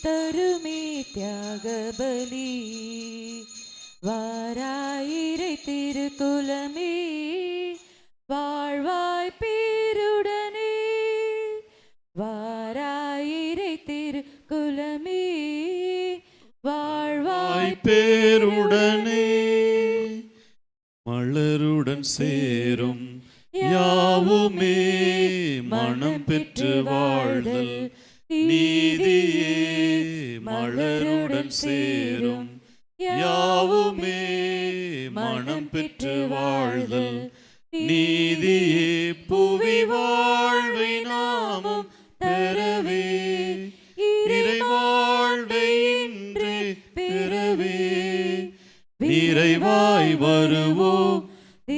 தருமே தியாக பலி. வாராயிரை திருக்குலமே வாழ்வாய் பேருடனே, வாராயிரை திருக்குலமே வாழ்வாய் பேருடனே. மலருடன் சேரும் யாவுமே மனம் பெற்று வாழ்தல் நீதியே. மலருடன் சேரும் யாவுமே மனம் பெற்று வாழ்தல் நீதியே. புவி வாழ்வை நாமும் பெறவே, இறை வாழ்வை இன்று பெறவே நிறைவாய் வருவோம்,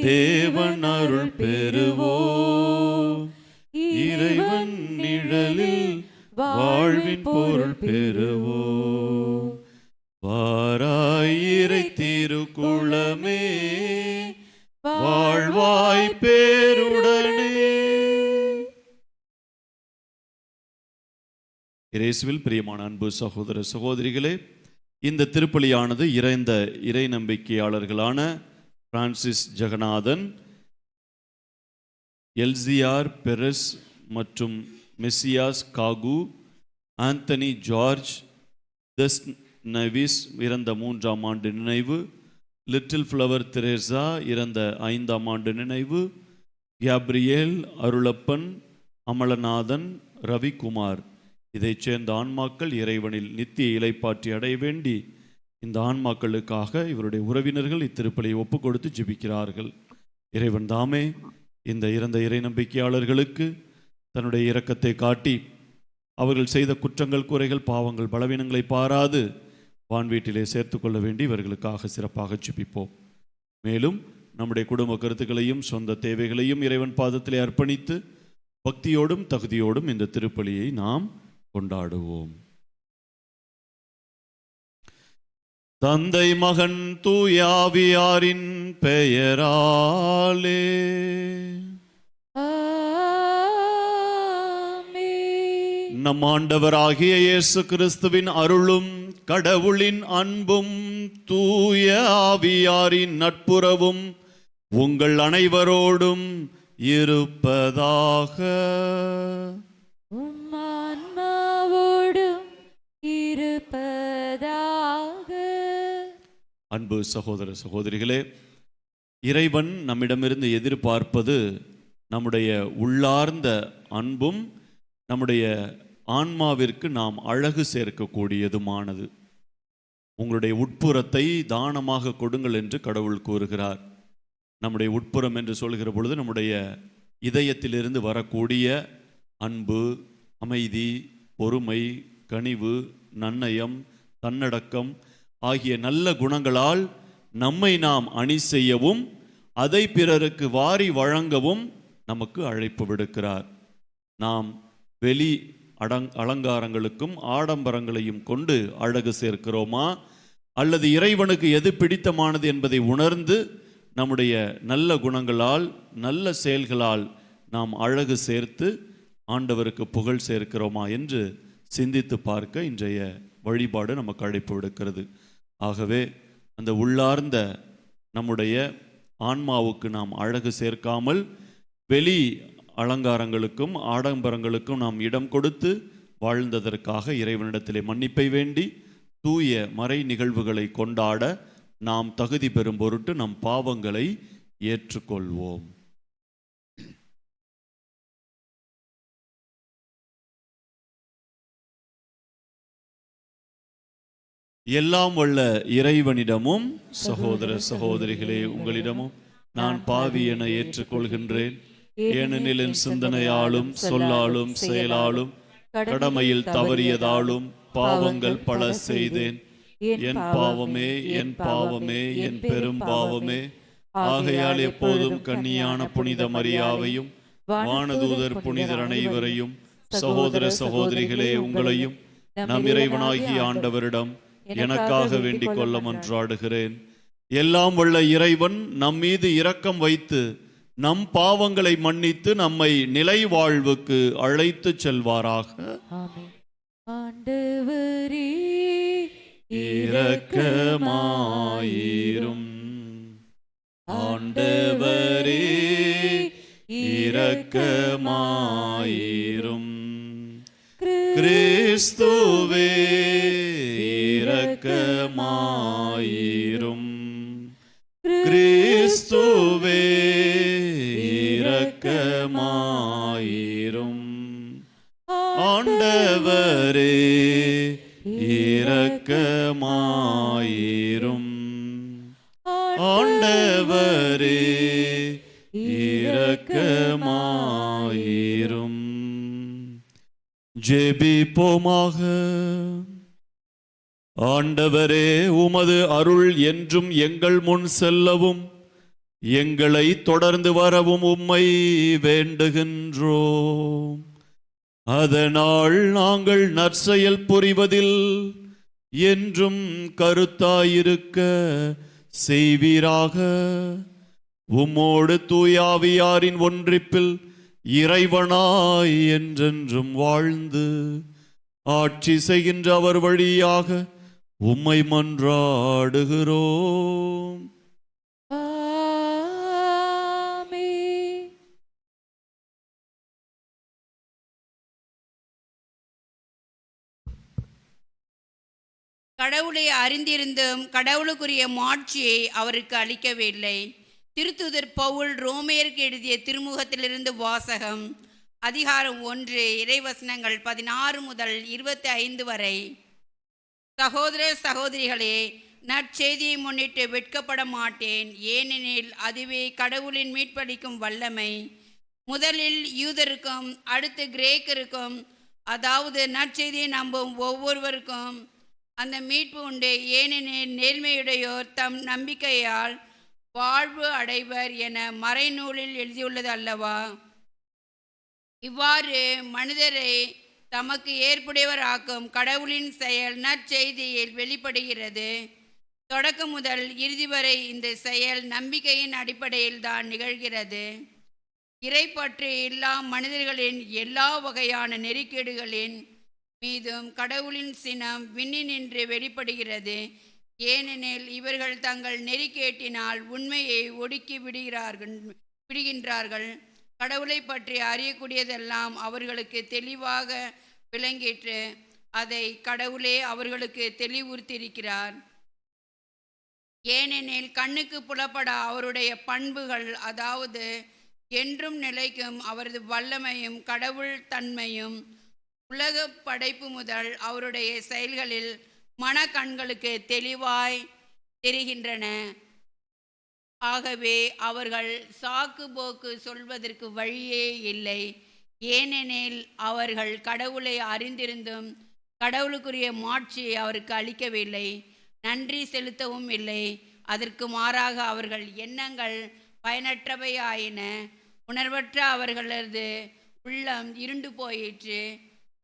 தேவன் அருள் பெறுவோம். இறைவன் நிழலில் வாழ்வின் பொருள் பெறுவோம். வாராயிரை திருக்குலமே வாழ்வாய் பேருடனே. இயேசுவில் பிரியமான அன்பு சகோதர சகோதரிகளே, இந்த திருப்பலியானது இறைந்த இறை நம்பிக்கையாளர்களான பிரான்சிஸ் ஜெகநாதன், எல்சிஆர் பெரஸ் மற்றும் மெசியாஸ் காகு, ஆந்தனி ஜார்ஜ் தஸ் நவிஸ் இறந்த 3ஆம் ஆண்டு நினைவு, லிட்டில் ஃப்ளவர் தெரேசா இறந்த 5ஆம் ஆண்டு நினைவு, கேப்ரியேல், அருளப்பன், அமலநாதன், ரவிக்குமார் இதைச் சேர்ந்த ஆன்மாக்கள் இறைவனில் நித்திய இலைப்பாற்றி அடைய வேண்டி இந்த ஆன்மாக்களுக்காக இவருடைய உறவினர்கள் இத்திருப்பலியை ஒப்புக் கொடுத்து ஜெபிக்கிறார்கள். இறைவன் தாமே இந்த இறந்த இறை நம்பிக்கையாளர்களுக்கு தன்னுடைய இரக்கத்தை காட்டி அவர்கள் செய்த குற்றங்கள், குறைகள், பாவங்கள், பலவீனங்களை பாராது வான்வீட்டிலே சேர்த்து கொள்ள வேண்டி இவர்களுக்காக சிறப்பாக ஜெபிப்போம். மேலும் நம்முடைய குடும்ப கருத்துக்களையும் சொந்த தேவைகளையும் இறைவன் பாதத்திலே அர்ப்பணித்து பக்தியோடும் தகுதியோடும் இந்த திருப்பலியை நாம் கொண்டாடுவோம். தந்தை, மகன், தூயாவியாரின் பெயராலே நம் ஆண்டவராகிய இயேசு கிறிஸ்துவின் அருளும் கடவுளின் அன்பும் தூய ஆவியாரின் நட்புறவும் உங்கள் அனைவரோடும் இருப்பதாக. அன்பு சகோதர சகோதரிகளே, இறைவன் நம்மிடமிருந்து எதிர்பார்ப்பது நம்முடைய உள்ளார்ந்த அன்பும் நம்முடைய ஆன்மாவிற்கு நாம் அழகு சேர்க்கக்கூடியதுமானது. உங்களுடைய உட்புறத்தை தானமாக கொடுங்கள் என்று கடவுள் கூறுகிறார். நம்முடைய உட்புறம் என்று சொல்கிற பொழுது நம்முடைய இதயத்திலிருந்து வரக்கூடிய அன்பு, அமைதி, பொறுமை, கனிவு, நன்னயம், தன்னடக்கம் ஆகிய நல்ல குணங்களால் நம்மை நாம் அணி செய்யவும் அதை பிறருக்கு வாரி வழங்கவும் நமக்கு அழைப்பு விடுக்கிறார். நாம் வெளி அலங்காரங்களுக்கும் ஆடம்பரங்களையும் கொண்டு அழகு சேர்க்கிறோமா, அல்லது இறைவனுக்கு எது பிடித்தமானது என்பதை உணர்ந்து நம்முடைய நல்ல குணங்களால், நல்ல செயல்களால் நாம் அழகு சேர்த்து ஆண்டவருக்கு புகழ் சேர்க்கிறோமா என்று சிந்தித்து பார்க்க இன்றைய வழிபாடு நமக்கு அழைப்பு விடுக்கிறது. ஆகவே அந்த உள்ளார்ந்த நம்முடைய ஆன்மாவுக்கு நாம் அழகு சேர்க்காமல் வெளி அலங்காரங்களுக்கும் ஆடம்பரங்களுக்கும் நாம் இடம் கொடுத்து வாழ்ந்ததற்காக இறைவனிடத்திலே மன்னிப்பை வேண்டி தூய மறை நிகழ்வுகளை கொண்டாட நாம் தகுதி பெறும் பொருட்டு நம் பாவங்களை ஏற்றுக்கொள்வோம். எல்லாம் வல்ல இறைவனிடமும் சகோதர சகோதரிகளே உங்களிடமும் நான் பாவி என ஏற்றுக்கொள்கின்றேன். ஏனெனில் என் சிந்தனையாலும் சொல்லாலும் செயலாலும் கடமையில் தவறியதாலும் பாவங்கள் பல செய்தேன். என் பாவமே, என் பாவமே, என் பெரும் பாவமே. ஆகையால் எப்போதும் கன்னியான புனித மரியாவையும் வானதூதர் புனிதர் அனைவரையும் சகோதர சகோதரிகளே உங்களையும் நம் இறைவனாகிய ஆண்டவரிடம் எனக்காக வேண்டிக் கொள்ள மன்றாடுகிறேன். எல்லாம் வல்ல இறைவன் நம் மீது இரக்கம் வைத்து நம் பாவங்களை மன்னித்து நம்மை நிலை வாழ்வுக்கு அழைத்து செல்வாராக. ஆண்டவரே இரக்கமாயிரும். ஆண்டவரே இரக்கமாயிரும். கிறிஸ்துவே இரக்கமாயிரும். கிறிஸ்துவே இரக்கமாயிரும். ஆண்டவரே இரக்கமாயிரும். ஆண்டவரே இரக்கமாயிரும். ஜெபிப்போமாக. ஆண்டவரே, உமது அருள் என்றும் எங்கள் முன் செல்லவும் எங்களை தொடர்ந்து வரவும் உம்மை வேண்டுகின்றோம். அதனால் நாங்கள் நற்செயல் புரிவதில் என்றும் கருத்தாயிருக்க செய்வீராக. உம்மோடு தூயாவியாரின் ஒன்றிப்பில் இறைவனாய் என்றென்றும் வாழ்ந்து ஆட்சி செய்கின்ற அவர் வழியாக உம்மை மன்றாடுகிறோம். ஆமென். கடவுளை அறிந்திருந்தும் கடவுளுக்குரிய மாட்சியை அவருக்கு அளிக்கவில்லை. திருத்தூதர் பவுல் ரோமையருக்கு எழுதிய திருமுகத்திலிருந்து வாசகம். அதிகாரம் 1, இறைவசனங்கள் 16 முதல் 25 வரை. சகோதர சகோதரிகளே, நற்செய்தியை முன்னிட்டு வெட்கப்பட மாட்டேன், ஏனெனில் அதுவே கடவுளின் மீட்பளிக்கும் வல்லமை. முதலில் யூதருக்கும் அடுத்து கிரேக்கருக்கும், அதாவது நற்செய்தியை நம்பும் ஒவ்வொருவருக்கும் அந்த மீட்பு உண்டு. ஏனெனில் நேர்மையுடையோர் தம் நம்பிக்கையால் வாழ்வு அடைவர் என மறைநூலில் எழுதியுள்ளது அல்லவா? இவ்வாறு மனிதரை தமக்கு ஏற்புடையவராக்கும் கடவுளின் செயல் நற்செய்தியில் வெளிப்படுகிறது. தொடக்கம் முதல் இறுதி வரை இந்த செயல் நம்பிக்கையின் அடிப்படையில் தான் நிகழ்கிறது. இறைப்பற்று எல்லா மனிதர்களின் எல்லா வகையான நெருக்கீடுகளின் மீதும் கடவுளின் சினம் விண்ணினின்று வெளிப்படுகிறது. ஏனெனில் இவர்கள் தங்கள் நெறிக்கேட்டினால் உண்மையை ஒடுக்கி விடுகின்றார்கள். கடவுளை பற்றி அறியக்கூடியதெல்லாம் அவர்களுக்கு தெளிவாக விளங்கிற்று. அதை கடவுளே அவர்களுக்கு தெளிவுறுத்தியிருக்கிறார். ஏனெனில் கண்ணுக்கு புலப்படா அவருடைய பண்புகள், அதாவது என்றும் நிலைக்கும் அவரது வல்லமையும் கடவுள் தன்மையும் உலக படைப்பு முதல் அவருடைய செயல்களில் மனக்கண்களுக்கு தெளிவாய் தெரிகின்றன. ஆகவே அவர்கள் சாக்கு போக்கு சொல்வதற்கு வழியே இல்லை. ஏனெனில் அவர்கள் கடவுளை அறிந்திருந்தும் கடவுளுக்குரிய மாட்சியை அவருக்கு அளிக்கவில்லை, நன்றி செலுத்தவும் இல்லை. அதற்கு மாறாக அவர்கள் எண்ணங்கள் பயனற்றவையாயின. உணர்வற்ற அவர்களது உள்ளம் இருண்டு போயிற்று.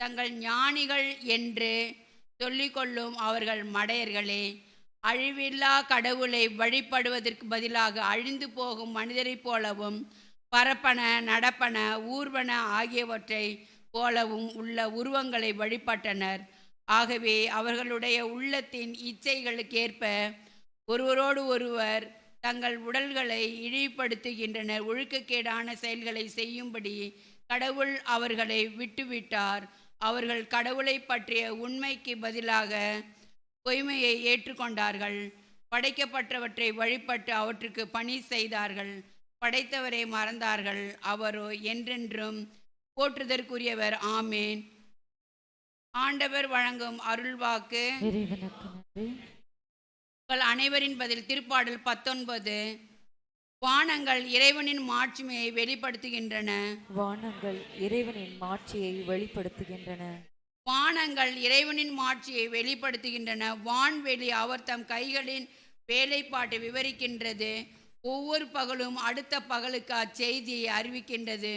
தங்கள் ஞானிகள் என்று சொல்லிக்கொள்ளும் அவர்கள் மடையர்களே. அழிவில்லா கடவுளை வழிபடுவதற்கு பதிலாக அழிந்து போகும் மனிதரைப் போலவும் பரப்பன, நடப்பன, ஊர்வன ஆகியவற்றை போலவும் உள்ள உருவங்களை வழிபட்டனர். ஆகவே அவர்களுடைய உள்ளத்தின் இச்சைகளுக்கேற்ப ஒருவரோடு ஒருவர் தங்கள் உடல்களை இழிவுபடுத்துகின்றனர். ஒழுக்கக்கேடான செயல்களை செய்யும்படி கடவுள் அவர்களை விட்டுவிட்டார். அவர்கள் கடவுளை பற்றிய உண்மைக்கு பதிலாக பொய்மையை ஏற்றுக்கொண்டார்கள். படைக்கப்பட்டவற்றை வழிபட்டு அவற்றுக்கு பணி செய்தார்கள். படைத்தவரை மறந்தார்கள். அவரோ என்றென்றும் போற்றுதற்குரியவர். ஆமேன். ஆண்டவர் வழங்கும் அருள்வாக்கு. உங்கள் அனைவரின் பதில். திருப்பாடல் 19. வானங்கள் இறைவனின் மாட்சிமையை வெளிப்படுத்துகின்றன. வானங்கள் இறைவனின் மாட்சியை வெளிப்படுத்துகின்றன. வானங்கள் இறைவனின் மாட்சியை வெளிப்படுத்துகின்றன. வான்வெளி அவர் தம் கைகளின் வேலைப்பாட்டை விவரிக்கின்றது. ஒவ்வொரு பகலும் அடுத்த பகலுக்கு அச்செய்தியை அறிவிக்கின்றது.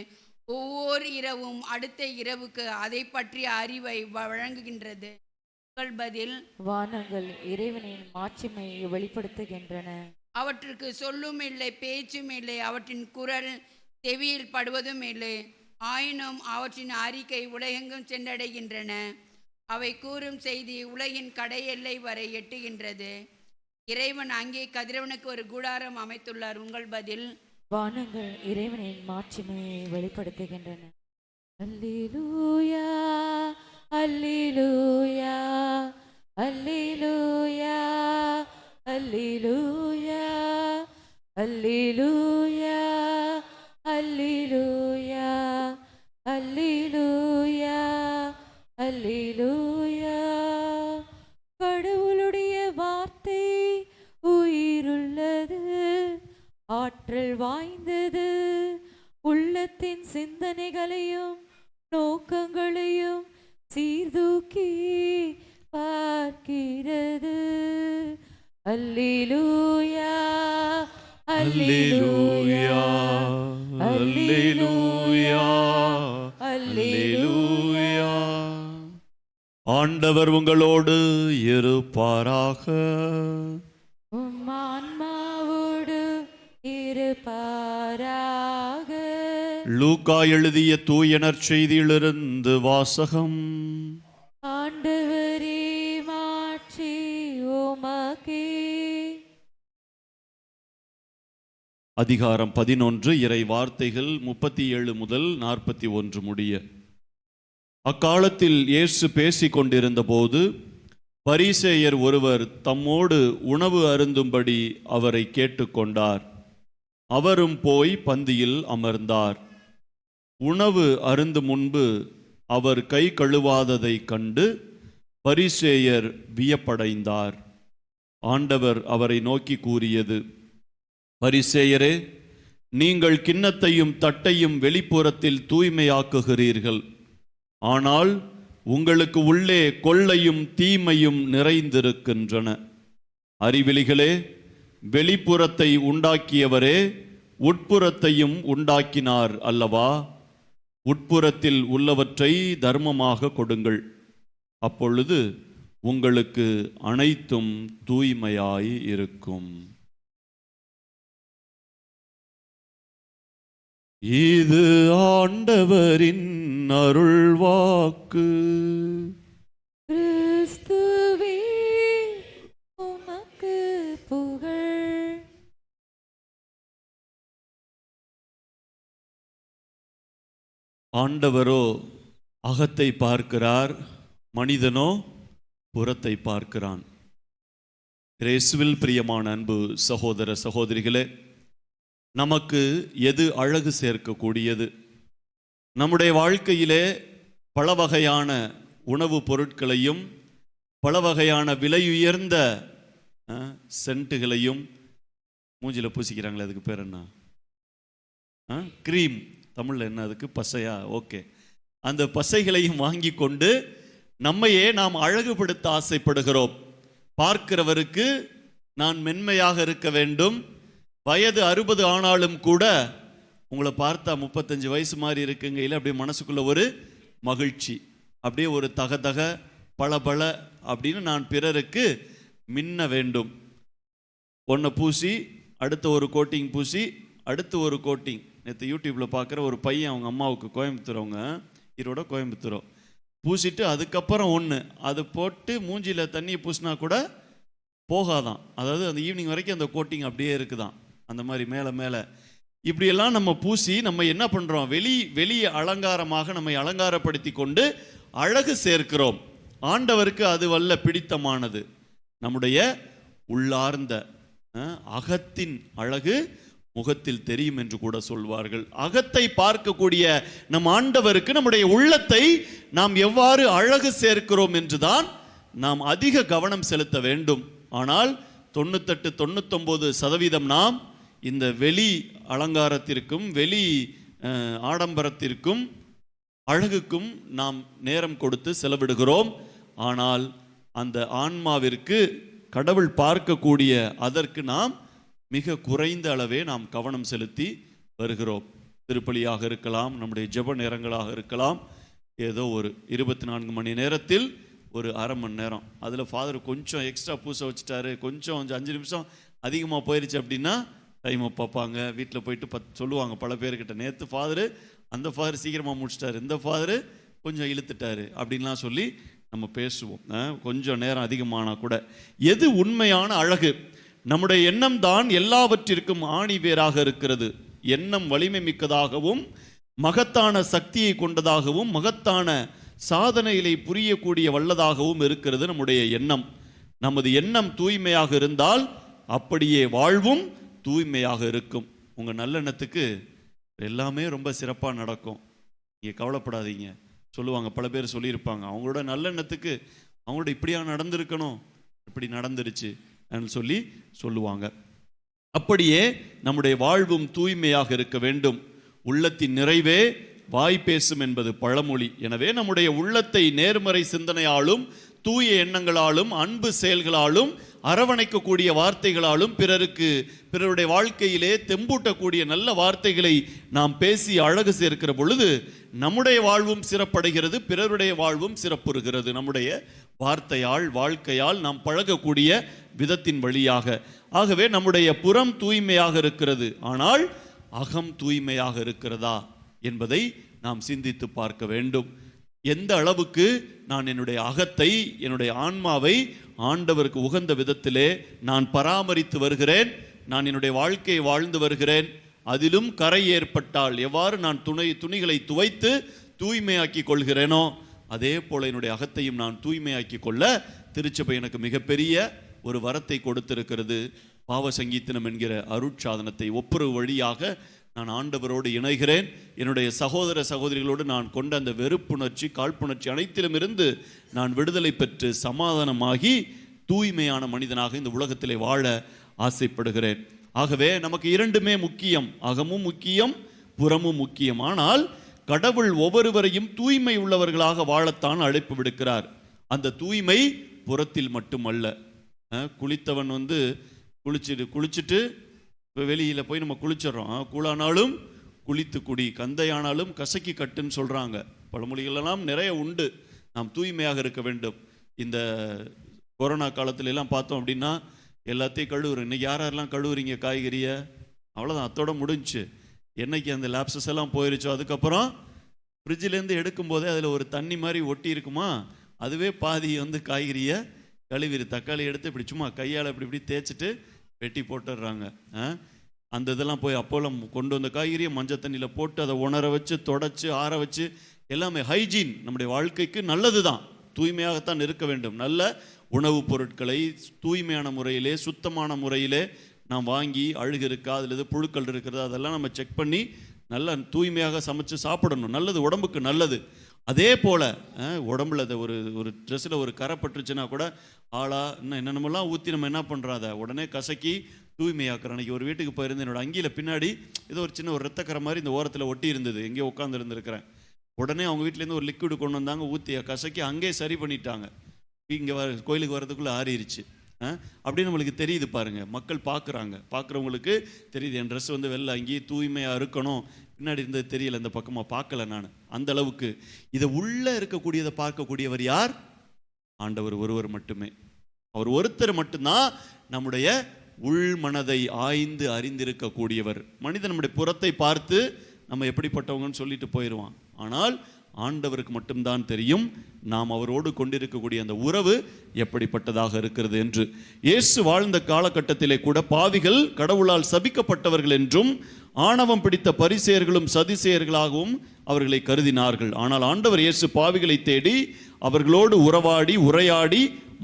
ஒவ்வொரு இரவும் அடுத்த இரவுக்கு அதை பற்றிய அறிவை வழங்குகின்றது. பதில். வானங்கள் இறைவனின் மாட்சிமையை வெளிப்படுத்துகின்றன. அவற்றுக்கு சொல்லும் இல்லை, பேச்சும் இல்லை, அவற்றின் குரல் செவியில் படுவதும் இல்லை. ஆயினும் அவற்றின் அறிக்கை உலகெங்கும் சென்றடைகின்றன. அவை கூறும் செய்தி உலகின் கடை எல்லை வரை எட்டுகின்றது. இறைவன் அங்கே கதிரவனுக்கு ஒரு கூடாரம் அமைத்துள்ளார். உங்கள் பதில்? வானங்கள் இறைவனின் மாட்சிமையை வெளிப்படுத்துகின்றன. அல்லேலூயா அல்லேலூயா அல்லேலூயா அல்லேலூயா அல்லேலூயா அல்லேலூயா அல்லேலூயா அல்லேலூயா. கடவுளுடைய வார்த்தை உயிருள்ளது, ஆற்றல் வாய்ந்தது, உள்ளத்தின் சிந்தனைகளையும் நோக்கங்களையும் சீர்தூக்கி பார்க்கிறது. அல்லேலூயா அல்லேலூயா அல்லேலூயா அல்லேலூயா. ஆண்டவர் உங்களோடு இருப்பாராக. உம் ஆன்மாவோடு இருப்பாராக. லூக்கா எழுதிய தூய நற்செய்தியிலிருந்து வாசகம். ஆண்டவரே மாட்சி உமக்கே. அதிகாரம் 11, இறை வார்த்தைகள் 37 முதல் 41 முடிய. அக்காலத்தில் இயேசு பேசிக் கொண்டிருந்த போது பரிசேயர் ஒருவர் தம்மோடு உணவு அருந்தும்படி அவரை கேட்டுக்கொண்டார். அவரும் போய் பந்தியில் அமர்ந்தார். உணவு அருந்தும் முன்பு அவர் கை கழுவாததை கண்டு பரிசேயர் வியப்படைந்தார். ஆண்டவர் அவரை நோக்கி கூறியது: பரிசேயரே, நீங்கள் கிண்ணத்தையும் தட்டையும் வெளிப்புறத்தில் தூய்மையாக்குகிறீர்கள், ஆனால் உங்களுக்கு உள்ளே கொள்ளையும் தீமையும் நிறைந்திருக்கின்றன. அறிவிலிகளே, வெளிப்புறத்தை உண்டாக்கியவரே உட்புறத்தையும் உண்டாக்கினார் அல்லவா? உட்புறத்தில் உள்ளவற்றை தர்மமாக கொடுங்கள், அப்பொழுது உங்களுக்கு அனைத்தும் தூய்மையாய் இருக்கும். இது ஆண்டவரின் அருள்வாக்கு. கிறிஸ்துவே உமக்கு புகழ். ஆண்டவரோ அகத்தை பார்க்கிறார், மனிதனோ புறத்தை பார்க்கிறான். இயேசுவில் பிரியமான அன்பு சகோதர சகோதரிகளே, நமக்கு எது அழகு சேர்க்கக்கூடியது? நம்முடைய வாழ்க்கையிலே பல வகையான உணவுப் பொருட்களையும் பல வகையான விலையுயர்ந்த சென்ட்டுகளையும் மூஞ்சில பூசிக்கிறாங்களே, அதுக்கு பேர் என்ன? க்ரீம், தமிழில் என்ன அதுக்கு? பசையா? ஓகே. அந்த பசைகளையும் வாங்கி கொண்டு நம்மையே நாம் அழகுபடுத்த ஆசைப்படுகிறோம். பார்க்கிறவருக்கு நான் மென்மையாக இருக்க வேண்டும். வயது 60 ஆனாலும் கூட உங்களை பார்த்தா 35 வயசு மாதிரி இருக்குங்கையில் அப்படியே மனசுக்குள்ள ஒரு மகிழ்ச்சி, அப்படியே ஒரு தகதக பளபள அப்படின்னு நான் பிறருக்கு மின்ன வேண்டும். ஒன்றை பூசி அடுத்த ஒரு கோட்டிங் பூசி அடுத்து ஒரு கோட்டிங். நேற்று யூடியூப்பில் பார்க்குற ஒரு பையன், அவங்க அம்மாவுக்கு கோயம்புத்தூர், அவங்க ஈரோட கோயம்புத்தூரோ, பூசிட்டு அதுக்கப்புறம் ஒன்று அது போட்டு மூஞ்சியில் தண்ணியை பூசினா கூட போகாதான். அதாவது அந்த ஈவினிங் வரைக்கும் அந்த கோட்டிங் அப்படியே இருக்குதான். அந்த மாதிரி மேலே மேலே இப்படியெல்லாம் நம்ம பூசி நம்ம என்ன பண்ணுறோம்? வெளி அலங்காரமாக நம்மை அலங்காரப்படுத்தி கொண்டு அழகு சேர்க்கிறோம். ஆண்டவருக்கு அது வல்ல பிடித்தமானது. நம்முடைய உள்ளார்ந்த அகத்தின் அழகு முகத்தில் தெரியும் என்று கூட சொல்வார்கள். அகத்தை பார்க்கக்கூடிய நம் ஆண்டவருக்கு நம்முடைய உள்ளத்தை நாம் எவ்வாறு அழகு சேர்க்கிறோம் என்றுதான் நாம் அதிக கவனம் செலுத்த வேண்டும். ஆனால் 98-99% நாம் இந்த வெளி அலங்காரத்திற்கும் வெளி ஆடம்பரத்திற்கும் அழகுக்கும் நாம் நேரம் கொடுத்து செலவிடுகிறோம். ஆனால் அந்த ஆன்மாவிற்கு கடவுள் பார்க்கக்கூடிய அதற்கு நாம் மிக குறைந்த அளவே நாம் கவனம் செலுத்தி வருகிறோம். திருப்பலியாக இருக்கலாம், நம்முடைய ஜெப நேரங்களாக இருக்கலாம். ஏதோ ஒரு 24 மணி நேரத்தில் ஒரு அரை மணி நேரம் அதில் ஃபாதர் கொஞ்சம் எக்ஸ்ட்ரா பூச வச்சுட்டாரு, கொஞ்சம் 5 நிமிஷம் அதிகமாக போயிடுச்சு அப்படின்னா டைமை பார்ப்பாங்க. வீட்டில் போயிட்டு சொல்லுவாங்க பல பேர்கிட்ட, நேற்று ஃபாதரு அந்த ஃபாதர் சீக்கிரமாக முடிச்சிட்டாரு, இந்த ஃபாதரு கொஞ்சம் இழுத்துட்டாரு அப்படின்லாம் சொல்லி நம்ம பேசுவோம். கொஞ்சம் நேரம் அதிகமானா கூட எது உண்மையான அழகு? நம்முடைய எண்ணம் தான் எல்லாவற்றிற்கும் ஆணி வேராக இருக்கிறது. எண்ணம் வலிமை மிக்கதாகவும் மகத்தான சக்தியை கொண்டதாகவும் மகத்தான சாதனைகளை புரியக்கூடிய வல்லதாகவும் இருக்கிறது நம்முடைய எண்ணம். நமது எண்ணம் தூய்மையாக இருந்தால் அப்படியே வாழ்வும் தூய்மையாக இருக்கும். உங்கள் நல்லெண்ணத்துக்கு எல்லாமே ரொம்ப சிறப்பாக நடக்கும். நீங்கள் கவலைப்படாதீங்க. சொல்லுவாங்க, பல பேர் சொல்லியிருப்பாங்க, அவங்களோட நல்லெண்ணத்துக்கு அவங்களோட இப்படியா நடந்திருக்கணும், இப்படி நடந்துருச்சு சொல்லி சொல்லுவாங்க. அப்படியே நம்முடைய வாழ்வும் தூய்மையாக இருக்க வேண்டும். உள்ளத்தின் நிறைவே வாய் பேசும் என்பது பழமொழி. எனவே நம்முடைய உள்ளத்தை நேர்மறை சிந்தனையாலும் தூய எண்ணங்களாலும் அன்பு செயல்களாலும் அரவணைக்கக்கூடிய வார்த்தைகளாலும் பிறருடைய வாழ்க்கையிலே தெம்பூட்டக்கூடிய நல்ல வார்த்தைகளை நாம் பேசி அழகு சேர்க்கிற பொழுது நம்முடைய வாழ்வும் சிறப்படைகிறது, பிறருடைய வாழ்வும் சிறப்புறுகிறது. நம்முடைய வார்த்தையால் வாழ்க்கையால் நாம் பழகக்கூடிய விதத்தின் வழியாக. ஆகவே நம்முடைய புறம் தூய்மையாக இருக்கிறது, ஆனால் அகம் தூய்மையாக இருக்கிறதா என்பதை நாம் சிந்தித்து பார்க்க வேண்டும். எந்த அளவுக்கு நான் என்னுடைய அகத்தை, என்னுடைய ஆன்மாவை ஆண்டவருக்கு உகந்த விதத்திலே நான் பராமரித்து வருகிறேன், நான் என்னுடைய வாழ்க்கையை வாழ்ந்து வருகிறேன். அதிலும் கரை ஏற்பட்டால் எவ்வாறு நான் துணிகளை துவைத்து தூய்மையாக்கி கொள்கிறேனோ அதே போல என்னுடைய அகத்தையும் நான் தூய்மையாக்கி கொள்ள திருச்சபை எனக்கு மிகப்பெரிய ஒரு வரத்தை கொடுத்திருக்கிறது. பாவ சங்கீதனம் என்கிற அருட்சாதனத்தை ஒப்புரவு வழியாக நான் ஆண்டவரோடு இணைகிறேன். என்னுடைய சகோதர சகோதரிகளோடு நான் கொண்ட அந்த வெறுப்புணர்ச்சி, காழ்ப்புணர்ச்சி அனைத்திலும் இருந்து நான் விடுதலை பெற்று சமாதானமாகி தூய்மையான மனிதனாக இந்த உலகத்திலே வாழ ஆசைப்படுகிறேன். ஆகவே நமக்கு இரண்டுமே முக்கியம், அகமும் முக்கியம், புறமும் முக்கியம். ஆனால் கடவுள் ஒவ்வொருவரையும் தூய்மை உள்ளவர்களாக வாழத்தான் அழைப்பு விடுக்கிறார். அந்த தூய்மை புறத்தில் மட்டுமல்ல. குளித்தவன் குளிச்சுட்டு இப்போ வெளியில் போய் நம்ம குளிச்சிடறோம். கூழானாலும் குளித்து குடி, கந்தையானாலும் கசக்கி கட்டுன்னு சொல்கிறாங்க. பழமொழிகளெல்லாம் நிறைய உண்டு. நாம் தூய்மையாக இருக்க வேண்டும். இந்த கொரோனா காலத்துல எல்லாம் பார்த்தோம் அப்படின்னா எல்லாத்தையும் கழுவுறோம். இன்றைக்கி யாரெல்லாம் கழுவுறீங்க காய்கறியை? அவ்வளோதான், அத்தோட முடிஞ்சு. என்னைக்கு அந்த லேப்சஸ் எல்லாம் போயிருச்சோ அதுக்கப்புறம் ஃப்ரிட்ஜிலேருந்து எடுக்கும்போதே அதில் ஒரு தண்ணி மாதிரி ஒட்டி இருக்குமா, அதுவே பாதி காய்கறியை கழுவிடு. தக்காளி எடுத்து இப்படி சும்மா கையால் இப்படி தேய்ச்சிட்டு வெட்டி போட்டுடுறாங்க. அந்த இதெல்லாம் போய் அப்போல்லாம் கொண்டு வந்த காய்கறியை மஞ்சள் தண்ணியில் போட்டு அதை உணர வச்சு தொடச்சி ஆற வச்சு எல்லாமே ஹைஜீன். நம்முடைய வாழ்க்கைக்கு நல்லது தான், தூய்மையாகத்தான் இருக்க வேண்டும். நல்ல உணவுப் பொருட்களை தூய்மையான முறையிலே சுத்தமான முறையிலே நாம் வாங்கி அழுகு இருக்கா, அதில் எது புழுக்கள் இருக்கிறதா அதெல்லாம் நம்ம செக் பண்ணி நல்லா தூய்மையாக சமைச்சு சாப்பிடணும். நல்லது, உடம்புக்கு நல்லது. அதே போல் உடம்புல அதை ஒரு ட்ரெஸ்ஸில் ஒரு கரை பட்டுருச்சுன்னா கூட இன்னும் என்னென்னமெல்லாம் ஊற்றி நம்ம என்ன பண்ணுறோம், அதை உடனே கசக்கி தூய்மையாக்குறோம். அன்றைக்கி ஒரு வீட்டுக்கு போயிருந்தேன், என்னோட அங்கியில் பின்னாடி ஏதோ ஒரு சின்ன ஒரு ரத்தக்கரை மாதிரி இந்த ஓரத்தில் ஒட்டி இருந்தது. எங்கேயோ உட்காந்துருந்துருக்கிறேன். உடனே அவங்க வீட்டிலேருந்து ஒரு லிக்விடு கொண்டு வந்தாங்க, ஊற்றி கசக்கி அங்கேயே சரி பண்ணிட்டாங்க. இங்கே கோயிலுக்கு வர்றதுக்குள்ளே ஆறிடுச்சு. அப்படின்னு நம்மளுக்கு தெரியுது பாருங்கள். மக்கள் பார்க்குறவங்களுக்கு தெரியுது. என் ட்ரெஸ் வெள்ளை அங்கேயே தூய்மையாக இருக்கணும், பின்னாடி இருந்தது தெரியல, இந்த பக்கமாக பார்க்கல நான். அந்த அளவுக்கு இதை உள்ளே இருக்கக்கூடியதை பார்க்கக்கூடியவர் யார்? ஆண்டவர் ஒருவர் மட்டுமே. அவர் ஒருத்தர் மட்டும்தான் நம்முடைய உள் மனதை ஆய்ந்து அறிந்திருக்கக்கூடியவர். மனிதன் நம்முடைய புறத்தை பார்த்து நம்ம எப்படிப்பட்டவங்கன்னு சொல்லிட்டு போயிடுவான். ஆனால் ஆண்டவருக்கு மட்டும்தான் தெரியும் நாம் அவரோடு கொண்டிருக்கக்கூடிய அந்த உறவு எப்படிப்பட்டதாக இருக்கிறது என்று. இயேசு வாழ்ந்த காலகட்டத்திலே கூட பாவிகள் கடவுளால் சபிக்கப்பட்டவர்கள் என்றும் ஆணவம் பிடித்த பரிசேயர்களும் சதிசேயர்களாகவும் அவர்களை கருதினார்கள். ஆனால் ஆண்டவர் இயேசு பாவிகளை தேடி அவர்களோடு உரையாடி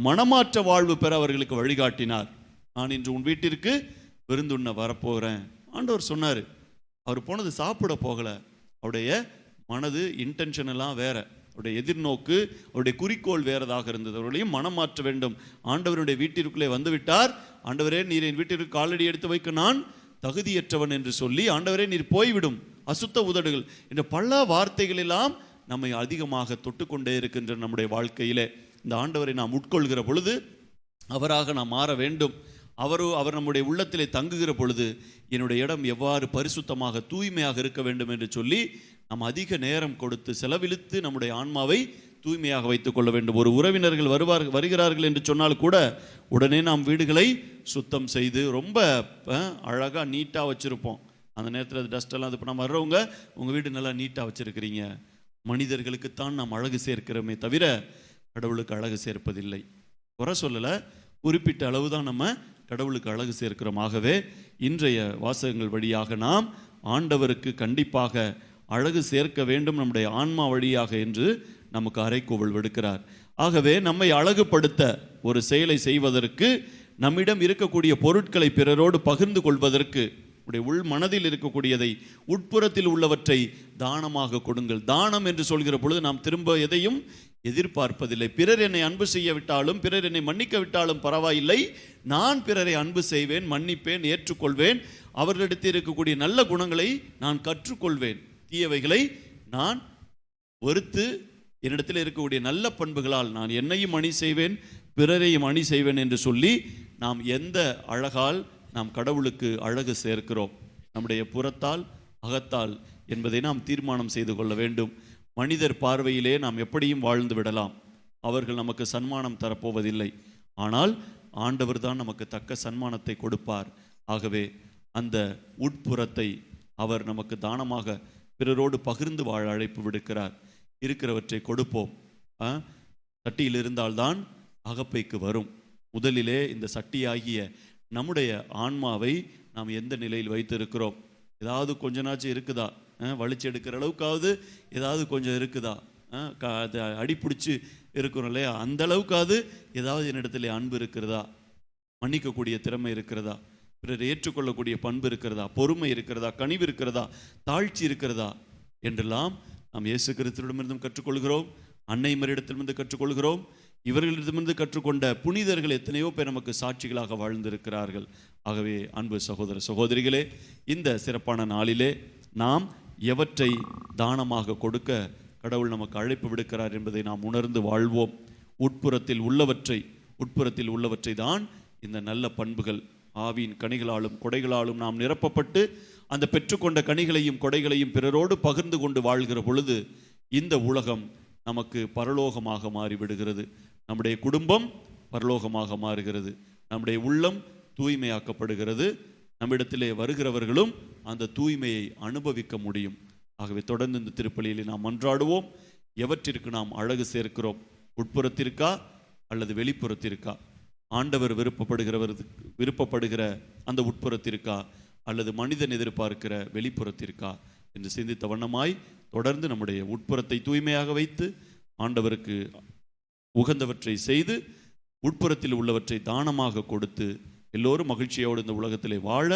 மனமாற்ற வாழ்வு பெற அவர்களுக்கு வழிகாட்டினார். நான் இன்று உன் வீட்டிற்கு விருந்துண்ண வரப்போகிறேன் ஆண்டவர் சொன்னார். அவர் போனது சாப்பிட போகலை. அவருடைய மனது இன்டென்ஷன் எல்லாம் வேற, அவருடைய எதிர்நோக்கு, அவருடைய குறிக்கோள் வேறதாக இருந்தது. அவர்களையும் மனம் மாற்ற வேண்டும். ஆண்டவருடைய வீட்டிற்குள்ளே வந்துவிட்டார். ஆண்டவரே, நீர் என் வீட்டிற்கு காலடி எடுத்து வைக்க நான் தகுதியற்றவன் என்று சொல்லி, ஆண்டவரே நீர் போய்விடும், அசுத்த உதடுகள் என்ற பல வார்த்தைகள் எல்லாம் நம்மை அதிகமாக தொட்டுக்கொண்டே இருக்கின்ற நம்முடைய வாழ்க்கையிலே இந்த ஆண்டவரை நாம் உட்கொள்கிற பொழுது அவராக நாம் மாற வேண்டும். அவர் நம்முடைய உள்ளத்திலே தங்குகிற பொழுது என்னுடைய இடம் எவ்வாறு பரிசுத்தமாக தூய்மையாக இருக்க வேண்டும் என்று சொல்லி நாம் அதிக நேரம் கொடுத்து செலவிழுத்து நம்முடைய ஆன்மாவை தூய்மையாக வைத்துக் கொள்ள வேண்டும். ஒரு உறவினர்கள் வருகிறார்கள் என்று சொன்னால் கூட உடனே நாம் வீடுகளை சுத்தம் செய்து ரொம்ப அழகாக நீட்டாக வச்சுருப்போம். அந்த நேரத்தில் அது டஸ்டெல்லாம் இது நம்ம வர்றவங்க உங்கள் வீடு நல்லா நீட்டாக வச்சுருக்கிறீங்க. மனிதர்களுக்குத்தான் நாம் அழகு சேர்க்கிறோமே தவிர கடவுளுக்கு அழகு சேர்ப்பதில்லை. குறை சொல்லலை, குறிப்பிட்ட அளவு தான் நம்ம கடவுளுக்கு அழகு சேர்க்கிறோம். ஆகவே இன்றைய வாசகங்கள் வழியாக நாம் ஆண்டவருக்கு கண்டிப்பாக அழகு சேர்க்க வேண்டும் நம்முடைய ஆன்மா வழியாக என்று நமக்கு அறைகூவல் விடுக்கிறார். ஆகவே நம்மை அழகுபடுத்த ஒரு செயலை செய்வதற்கு நம்மிடம் இருக்கக்கூடிய பொருட்களை பிறரோடு பகிர்ந்து கொள்வதற்கு உடைய உள் மனதில் இருக்கக்கூடியதை உட்புறத்தில் உள்ளவற்றை தானமாக கொடுங்கள். தானம் என்று சொல்கிற பொழுது நாம் திரும்ப எதையும் எதிர்பார்ப்பதில்லை. பிறர் என்னை அன்பு செய்ய விட்டாலும் பிறர் என்னை மன்னிக்க விட்டாலும் பரவாயில்லை, நான் பிறரை அன்பு செய்வேன், மன்னிப்பேன், ஏற்றுக்கொள்வேன். அவர்களிடத்தில் இருக்கக்கூடிய நல்ல குணங்களை நான் கற்றுக்கொள்வேன், தீயவைகளை நான் வெறுத்து என்னிடத்தில் இருக்கக்கூடிய நல்ல பண்புகளால் நான் என்னையும் அணி செய்வேன், பிறரையும் அணி செய்வேன் என்று சொல்லி நாம் எந்த அழகால் நாம் கடவுளுக்கு அழகு சேர்க்கிறோம்? நம்முடைய புறத்தால் அகத்தால் என்பதை நாம் தீர்மானம் செய்து கொள்ள வேண்டும். மனிதர் பார்வையிலே நாம் எப்படியும் வாழ்ந்து விடலாம், அவர்கள் நமக்கு சன்மானம் தரப்போவதில்லை. ஆனால் ஆண்டவர் தான் நமக்கு தக்க சன்மானத்தை கொடுப்பார். ஆகவே அந்த உட்புறத்தை அவர் நமக்கு தானமாக பிறரோடு பகிர்ந்து வாழ அழைப்பு விடுக்கிறார். இருக்கிறவற்றை கொடுப்போம். சட்டியில் இருந்தால்தான் அகப்பைக்கு வரும். முதலிலே இந்த சட்டியாகிய நம்முடைய ஆன்மாவை நாம் எந்த நிலையில் வைத்திருக்கிறோம்? ஏதாவது கொஞ்ச நாச்சும் இருக்குதா? வலிச்சு எடுக்கிற அளவுக்காவது ஏதாவது கொஞ்சம் இருக்குதா? அது அடிப்பிடிச்சு இருக்கிறோம் இல்லையா? அந்த அளவுக்காவது ஏதாவது என்னிடத்துல அன்பு இருக்கிறதா? மன்னிக்கக்கூடிய திறமை இருக்கிறதா? பிறர் ஏற்றுக்கொள்ளக்கூடிய பண்பு இருக்கிறதா? பொறுமை இருக்கிறதா? கனிவு இருக்கிறதா? தாழ்ச்சி இருக்கிறதா? என்றெல்லாம் நாம் இயேசு கிறிஸ்துவிடமிருந்தும் கற்றுக்கொள்கிறோம், அன்னை மரியிடத்திலிருந்து கற்றுக்கொள்கிறோம். இவர்களிடமிருந்து கற்றுக்கொண்ட புனிதர்கள் எத்தனையோ பேர் நமக்கு சாட்சிகளாக வாழ்ந்திருக்கிறார்கள். ஆகவே அன்பு சகோதர சகோதரிகளே, இந்த சிறப்பான நாளிலே நாம் எவற்றை தானமாக கொடுக்க கடவுள் நமக்கு அழைப்பு விடுக்கிறார் என்பதை நாம் உணர்ந்து வாழ்வோம். உட்புறத்தில் உள்ளவற்றை தான் இந்த நல்ல பண்புகள் ஆவியின் கனிகளாலும் கொடைகளாலும் நாம் நிரப்பப்பட்டு அந்த பெற்றுக்கொண்ட கனிகளையும் கொடைகளையும் பிறரோடு பகிர்ந்து கொண்டு வாழ்கிற பொழுது இந்த உலகம் நமக்கு பரலோகமாக மாறிவிடுகிறது. நம்முடைய குடும்பம் பரலோகமாக மாறுகிறது, நம்முடைய உள்ளம் தூய்மையாக்கப்படுகிறது, நம்மிடத்திலே வருகிறவர்களும் அந்த தூய்மையை அனுபவிக்க முடியும். ஆகவே தொடர்ந்து இந்த திருப்பலியிலே நாம் மன்றாடுவோம். எவற்றிற்கு நாம் அழகு சேர்க்கிறோம்? உட்புறத்திற்கா அல்லது வெளிப்புறத்திற்கா? ஆண்டவர் விருப்பப்படுகிற அந்த உட்புறத்திற்கா அல்லது மனிதன் எதிர்பார்க்கிற வெளிப்புறத்திற்கா என்று சிந்தித்த வண்ணமாய் தொடர்ந்து நம்முடைய உட்புறத்தை தூய்மையாக வைத்து ஆண்டவருக்கு உகந்தவற்றை செய்து உட்புறத்தில் உள்ளவற்றை தானமாக கொடுத்து எல்லோரும் மகிழ்ச்சியோடு இந்த உலகத்திலே வாழ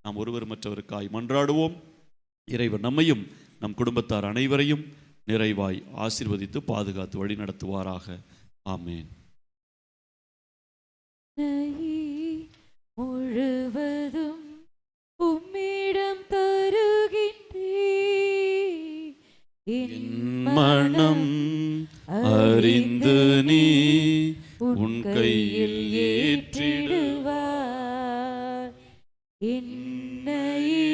நாம் ஒருவர் மற்றவருக்காய் மன்றாடுவோம். இறைவர் நம்மையும் நம் குடும்பத்தார் அனைவரையும் நிறைவாய் ஆசீர்வதித்து பாதுகாத்து வழி நடத்துவாராக. ஆமேன். முழுவதும் உம்மிடம் தருகின்றேன், என் மனம் அறிந்து நீ உன் கையில் ஏற்றிடுவார். என்னையே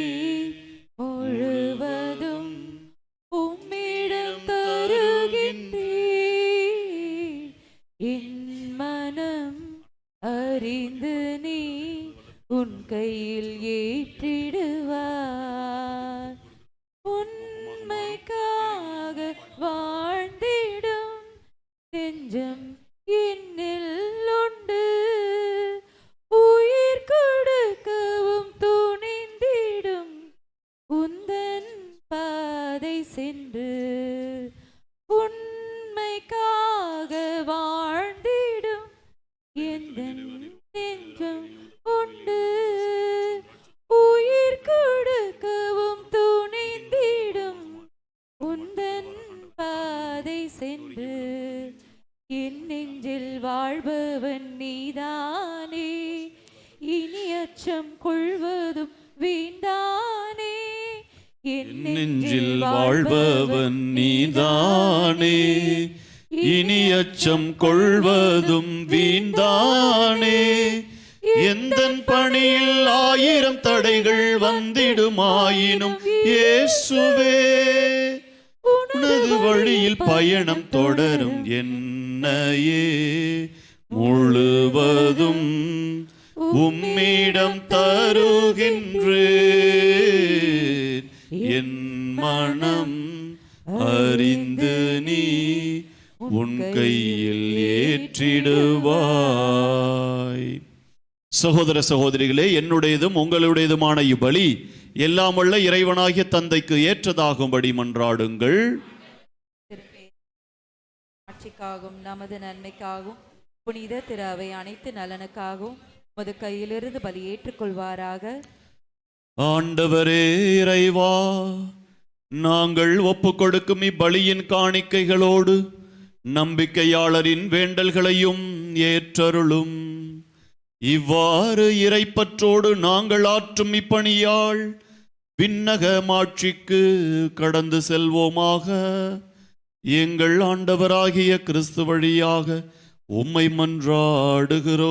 முழுவதும் உம்மிடம் தருகின்றேன், என் மனம் அறிந்து நீ உன் கையில் ஏற்றிடுவார். உண்மைக்காக வாழ்ந்திடும் நெஞ்சம் என்னில் உண்டு, உயிர் கொடுக்கவும் துணிந்திடும் உந்தன் பாதை சென்று. உண்மைக்காக வாழ்ந்திடும் எந்தன் நெஞ்சம் உண்டு, உயிர் கொடுக்கவும் துணிந்திடும் உந்தன் பாதை சென்று. என் நெஞ்சில் வாழ்பவன் நீதானே, இனி அச்சம் கொள்வதும் வீண்டானே. என் நெஞ்சில் வாழ்பவன் நீதானே, இனி அச்சம் கொள்வதும் வீண்டானே. எந்தன் பணியில் 1000 தடைகள் வந்திடுமாயினும் இயேசுவே உனது வழியில் பயணம் தொடரும் என்னையே முழுவதும் உம்மிடம் தருகின்றேன். என் மனம் அறிந்து நீ உன் கையில் ஏற்றிடுவாய். சகோதர சகோதரிகளே, என்னுடையதும் உங்களுடையதுமான இவ்வழி எல்லாம் வல்ல இறைவனாகிய தந்தைக்கு ஏற்றதாகும்படி மன்றாடுங்கள். ஆட்சிக்காகவும் நமது நன்மைக்காகவும் புனித திரு அவை அனைத்து நலனுக்காகவும் உமது கையிலிருந்து பலி ஏற்றுக்கொள்வாராக. ஆண்டவரே இறைவா, நாங்கள் ஒப்புக் கொடுக்கும் இப்பலியின் காணிக்கைகளோடு நம்பிக்கையாளரின் வேண்டல்களையும் ஏற்றருளும். இவ்வாறு இறைப்பற்றோடு நாங்கள் ஆற்றும் இப்பணியால் விண்ணக மாட்சிக்கு கடந்து செல்வோமாக. எங்கள் ஆண்டவராகிய கிறிஸ்து வழியாக உம்மை மன்றாடுகிறோம்.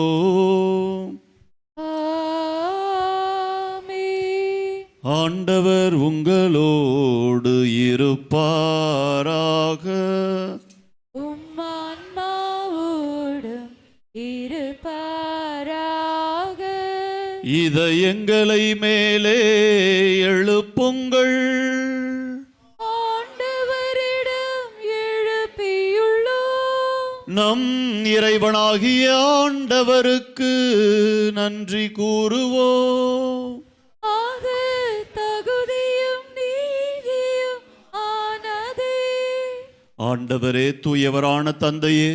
ஆண்டவர் உங்களோடு இருப்பாராக. உம்மான்மாவோடும் இருப்பாராக. இதயங்களை மேலே எழுப்புங்கள். ஆண்டவரிடம் எழுப்பியுள்ளோம். நம் இறைவனாகிய ஆண்டவருக்கு நன்றி கூறுவோம். அது தகுதியும் நீதியும் ஆனதே. ஆண்டவரே, தூயவரான தந்தையே,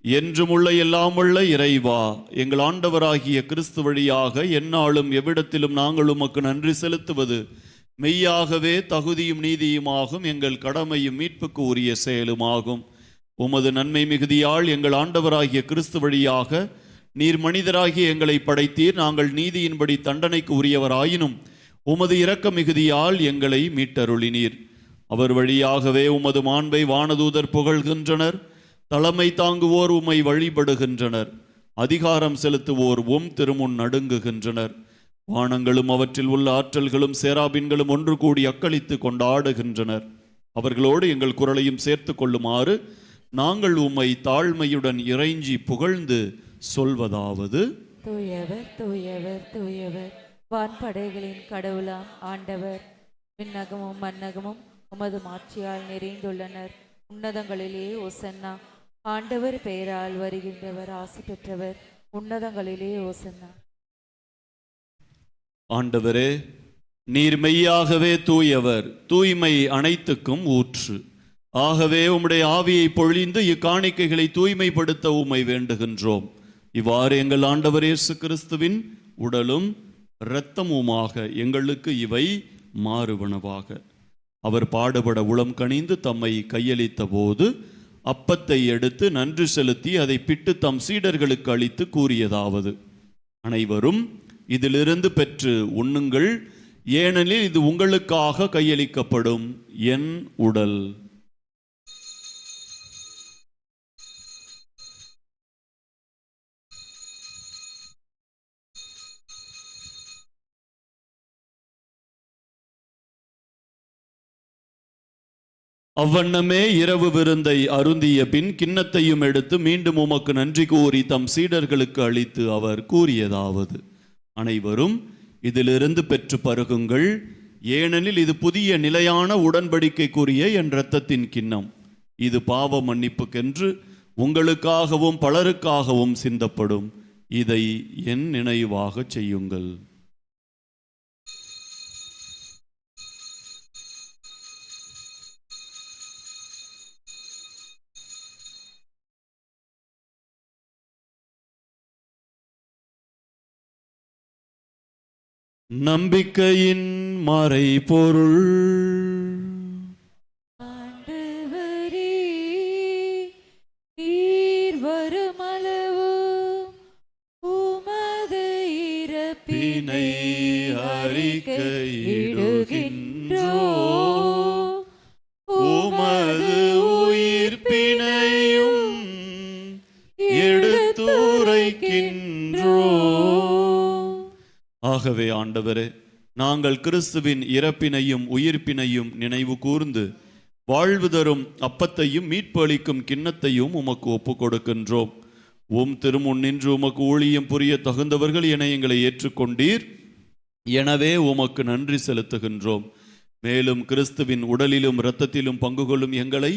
என்றும் உள்ள எல்லாம் உள்ள இறைவா, எங்கள் ஆண்டவராகிய கிறிஸ்து வழியாக எந்நாளும் எவ்விடத்திலும் நாங்கள் உமக்கு நன்றி செலுத்துவது மெய்யாகவே தகுதியும் நீதியுமாகும், எங்கள் கடமையும் மீட்புக்கு உரிய செயலுமாகும். உமது நன்மை மிகுதியால் எங்கள் ஆண்டவராகிய கிறிஸ்து வழியாக நீர் மனிதராகிய எங்களை படைத்தீர். நாங்கள் நீதியின்படி தண்டனைக்கு உரியவராயினும் உமது இரக்க மிகுதியால் எங்களை மீட்டருளினீர். அவர் வழியாகவே உமது மாண்பை வானதூதர் புகழ்கின்றனர். தலைமை தாங்குவோர் உம்மை வழிபடுகின்றனர். அதிகாரம் செலுத்துவோர் திருமுன் நடுங்குகின்றனர். வானங்களும் அவற்றில் உள்ள ஆற்றல்களும் சேராபின்களும் ஒன்று கூடி அக்களித்து கொண்டாடுகின்றனர். அவர்களோடு எங்கள் குரலையும் சேர்த்து கொள்ளுமாறு நாங்கள் உம்மை தாழ்மையுடன் இறைஞ்சி புகழ்ந்து சொல்வதாவது: தூயவர் தூயவர் தூயவர், வான்படைகளின் கடவுளாம் ஆண்டவர். விண்ணகமும் மன்னகமும் உமது மாட்சியால் நிறைந்துள்ளனர். உன்னதங்களிலே ஓசன்னா. ஆண்டவர் பெயரால் வருகின்றவர் ஆசி பெற்றவர். உன்னதங்களிலே ஓசன்னா. ஆண்டவரே, நீர் மெய்யாகவே தூயவர், தூய்மை அனைத்துக்கும் ஊற்று. ஆகவே உம்முடைய ஆவியை பொழிந்து இக்காணிக்கைகளை தூய்மைப்படுத்த உம்மை வேண்டுகின்றோம். இவ்வாறு எங்கள் ஆண்டவர் இயேசு கிறிஸ்துவின் உடலும் இரத்தமுமாக எங்களுக்கு இவை மாறுவனவாக. அவர் பாடுபட உளம் கனிந்து தம்மை கையளித்த போது அப்பத்தை எடுத்து நன்றி செலுத்தி அதை பிட்டு தம் சீடர்களுக்கு அளித்து கூறியதாவது: அனைவரும் இதிலிருந்து பெற்று உண்ணுங்கள், ஏனெனில் இது உங்களுக்காக கையளிக்கப்படும் என் உடல். அவ்வண்ணமே இரவு விருந்தை அருந்திய பின் கிண்ணத்தையும் எடுத்து மீண்டும் உமக்கு நன்றி கூறி தம் சீடர்களுக்கு அளித்து அவர் கூறியதாவது: அனைவரும் இதிலிருந்து பெற்று பருகுங்கள், ஏனெனில் இது புதிய நிலையான உடன்படிக்கைக்குரிய என் இரத்தத்தின் கிண்ணம். இது பாவ மன்னிப்புக்கென்று உங்களுக்காகவும் பலருக்காகவும் சிந்தப்படும். இதை என் நினைவாக செய்யுங்கள். நம்பிக்கையின் மறைபொருள். ஆண்டவரே, நீர் வருமளவு உமது இறப்பினை அறிக்கையிடுகின்றோம். உமது உயிர்ப்பினையும் எடுத்துரைக்கின்றோம். ஆகவே ஆண்டவரே, நாங்கள் கிறிஸ்துவின் இறப்பினையும் உயிர்ப்பினையும் நினைவு கூர்ந்து வாழ்வு தரும் அப்பத்தையும் மீட்பு அளிக்கும் கிண்ணத்தையும் உமக்கு ஒப்புக் கொடுக்கின்றோம். திருமுன் நின்று உமக்கு ஊழியம் புரிய தகுந்தவர்கள் என எங்களை ஏற்றுக்கொண்டீர். எனவே உமக்கு நன்றி செலுத்துகின்றோம். மேலும் கிறிஸ்துவின் உடலிலும் இரத்தத்திலும் பங்கு கொள்ளும் எங்களை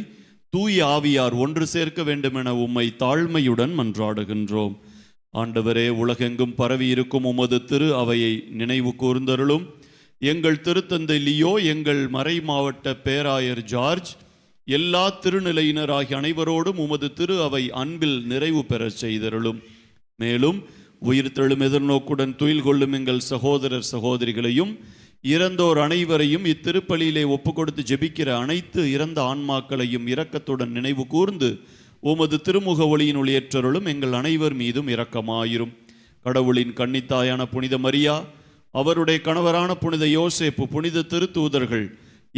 தூய ஆவியார் ஒன்று சேர்க்க வேண்டும் என உம்மை தாழ்மையுடன் மன்றாடுகின்றோம். ஆண்டவரே, உலகெங்கும் பரவி இருக்கும் உமது திரு அவையை நினைவு கூர்ந்தருளும். எங்கள் திருத்தந்தை லியோ, எங்கள் மறை மாவட்ட பேராயர் ஜார்ஜ், எல்லா திருநிலையினராகிய அனைவரோடும் உமது திரு அவை அன்பில் நிறைவு பெறச் செய்தருளும். மேலும் உயிர்த்தெழும் எதிர்நோக்குடன் துயில் கொள்ளும் எங்கள் சகோதரர் சகோதரிகளையும் இறந்தோர் அனைவரையும் இத்திருப்பலியிலே ஒப்பு கொடுத்து ஜெபிக்கிற அனைத்து இறந்த ஆன்மாக்களையும் இரக்கத்துடன் நினைவு கூர்ந்து உமது திருமுக ஒளியினுள் ஏற்றருளும். எங்கள் அனைவர் மீதும் இரக்கமாயிரும். கடவுளின் கன்னித்தாயான புனித மரியா, அவருடைய கணவரான புனித யோசேப்பு, புனித திருத்தூதர்கள்,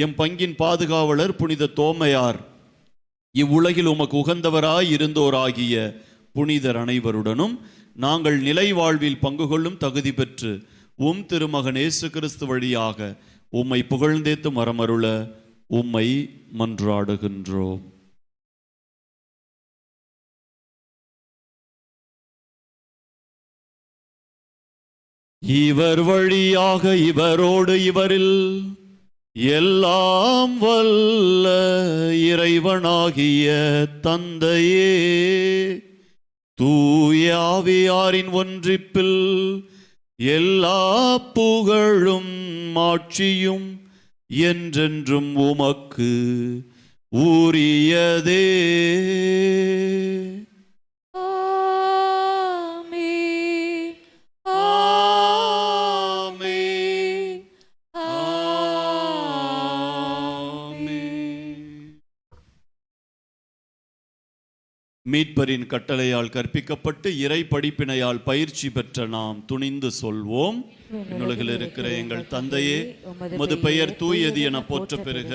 எம் பங்கின் பாதுகாவலர் புனித தோமையார், இவ்வுலகில் உமக்கு உகந்தவராய் இருந்தோராகிய புனிதர் அனைவருடனும் நாங்கள் நிலை வாழ்வில் பங்கு கொள்ளும் தகுதி பெற்று உம் திருமகன் இயேசு கிறிஸ்து வழியாக உம்மை புகழ்ந்தேத்து மரமருள உம்மை மன்றாடுகின்றோம். இவர் வழியாக இவரோடு இவரில் எல்லாம் வல்ல இறைவனாகிய தந்தையே, தூய ஆவியாரின் ஒன்றிப்பில் எல்லா புகழும் மாட்சியும் என்றென்றும் உமக்கு உரியதே. மீட்பரின் கட்டளையால் கற்பிக்கப்பட்டு இறை படிப்பினையால் பயிற்சி பெற்ற நாம் துணிந்து சொல்வோம். விண்ணுலகில் இருக்கிற எங்கள் தந்தையே, உமது பெயர் தூயது என போற்ற பெறுக.